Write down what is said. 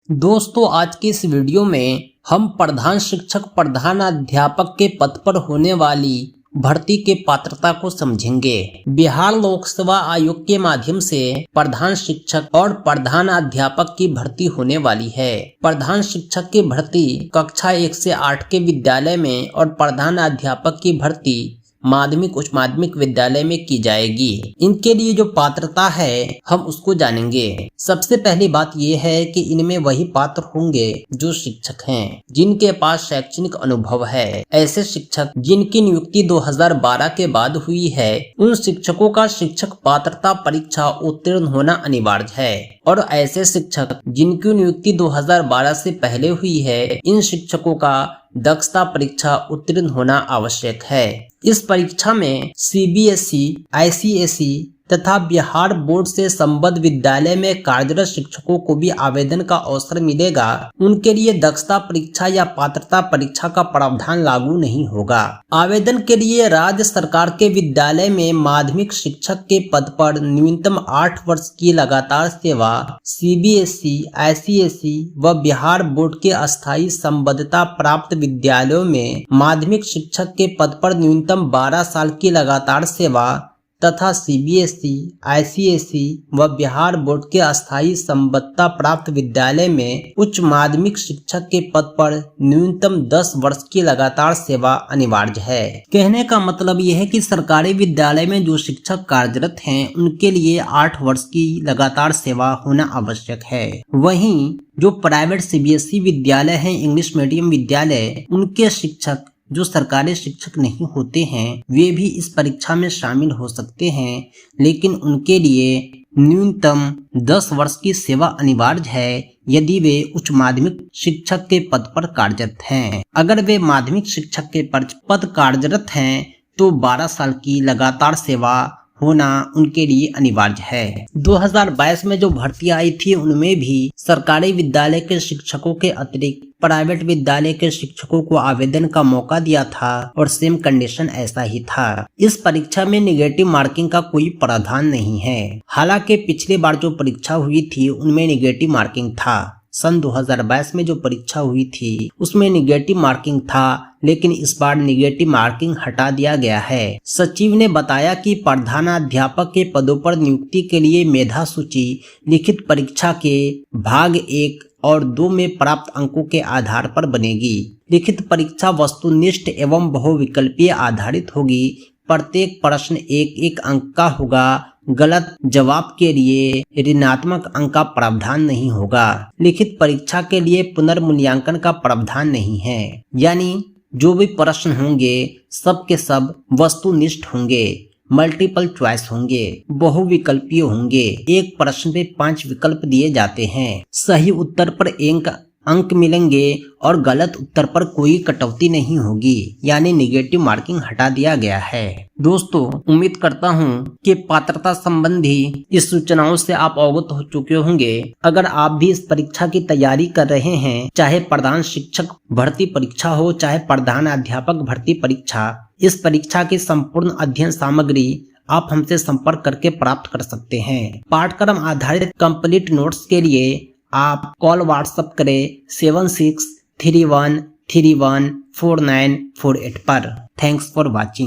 दोस्तों, आज की इस वीडियो में हम प्रधान शिक्षक प्रधानाध्यापक के पद पर होने वाली भर्ती के पात्रता को समझेंगे। बिहार लोक सेवा आयोग के माध्यम से प्रधान शिक्षक और प्रधानाध्यापक की भर्ती होने वाली है। प्रधान शिक्षक की भर्ती कक्षा 1 से 8 के विद्यालय में और प्रधानाध्यापक की भर्ती माध्यमिक उच्च माध्यमिक विद्यालय में की जाएगी। इनके लिए जो पात्रता है हम उसको जानेंगे। सबसे पहली बात यह है कि इनमें वही पात्र होंगे जो शिक्षक हैं, जिनके पास शैक्षणिक अनुभव है। ऐसे शिक्षक जिनकी नियुक्ति 2012 के बाद हुई है, उन शिक्षकों का शिक्षक पात्रता परीक्षा उत्तीर्ण होना अनिवार्य है। और ऐसे शिक्षक जिनकी नियुक्ति 2012 से पहले हुई है, इन शिक्षकों का दक्षता परीक्षा उत्तीर्ण होना आवश्यक है। इस परीक्षा में सीबीएसई, आईसीएसई तथा बिहार बोर्ड से संबद्ध विद्यालय में कार्यरत शिक्षकों को भी आवेदन का अवसर मिलेगा। उनके लिए दक्षता परीक्षा या पात्रता परीक्षा का प्रावधान लागू नहीं होगा। आवेदन के लिए राज्य सरकार के विद्यालय में माध्यमिक शिक्षक के पद पर न्यूनतम 8 वर्ष की लगातार सेवा, सीबीएसई, आईसीएसई व बिहार बोर्ड के अस्थायी संबद्धता प्राप्त विद्यालयों में माध्यमिक शिक्षक के पद पर न्यूनतम 12 साल की लगातार सेवा तथा सीबीएसई, आईसीएसई व बिहार बोर्ड के अस्थायी संबद्धता प्राप्त विद्यालय में उच्च माध्यमिक शिक्षक के पद पर न्यूनतम 10 वर्ष की लगातार सेवा अनिवार्य है। कहने का मतलब यह है कि सरकारी विद्यालय में जो शिक्षक कार्यरत हैं, उनके लिए 8 वर्ष की लगातार सेवा होना आवश्यक है। वहीं जो प्राइवेट सीबीएसई विद्यालय हैं, इंग्लिश मीडियम विद्यालय, उनके शिक्षक जो सरकारी शिक्षक नहीं होते हैं, वे भी इस परीक्षा में शामिल हो सकते हैं, लेकिन उनके लिए न्यूनतम 10 वर्ष की सेवा अनिवार्य है यदि वे उच्च माध्यमिक शिक्षक के पद पर कार्यरत हैं। अगर वे माध्यमिक शिक्षक के पद कार्यरत हैं तो 12 साल की लगातार सेवा होना उनके लिए अनिवार्य है। 2022 में जो भर्ती आई थी, उनमें भी सरकारी विद्यालय के शिक्षकों के अतिरिक्त प्राइवेट विद्यालय के शिक्षकों को आवेदन का मौका दिया था और सेम कंडीशन ऐसा ही था। इस परीक्षा में नेगेटिव मार्किंग का कोई प्रावधान नहीं है। हालांकि पिछले बार जो परीक्षा हुई थी उनमें नेगेटिव मार्किंग था। सन 2022 में जो परीक्षा हुई थी उसमें नेगेटिव मार्किंग था, लेकिन इस बार नेगेटिव मार्किंग हटा दिया गया है। सचिव ने बताया कि प्रधानाध्यापक के पदों पर नियुक्ति के लिए मेधा सूची लिखित परीक्षा के भाग 1 और 2 में प्राप्त अंकों के आधार पर बनेगी। लिखित परीक्षा वस्तुनिष्ठ एवं बहुविकल्पीय आधारित होगी। प्रत्येक प्रश्न 1-1 अंक का होगा। गलत जवाब के लिए ऋणात्मक अंक का प्रावधान नहीं होगा। लिखित परीक्षा के लिए पुनर्मूल्यांकन का प्रावधान नहीं है, यानी जो भी प्रश्न होंगे सब के सब वस्तुनिष्ठ होंगे, मल्टीपल चॉइस होंगे, बहुविकल्पीय होंगे। एक प्रश्न पे 5 विकल्प दिए जाते हैं। सही उत्तर पर 1 अंक मिलेंगे और गलत उत्तर पर कोई कटौती नहीं होगी, यानी नेगेटिव मार्किंग हटा दिया गया है। दोस्तों, उम्मीद करता हूं कि पात्रता संबंधी इस सूचनाओं से आप अवगत हो चुके होंगे। अगर आप भी इस परीक्षा की तैयारी कर रहे हैं, चाहे प्रधान शिक्षक भर्ती परीक्षा हो, चाहे प्रधानाध्यापक भर्ती परीक्षा, इस परीक्षा की संपूर्ण अध्ययन सामग्री आप हमसे संपर्क करके प्राप्त कर सकते हैं। पाठ्यक्रम आधारित कंप्लीट नोट्स के लिए आप कॉल व्हाट्सएप करें 7631314948 पर। Thanks for watching.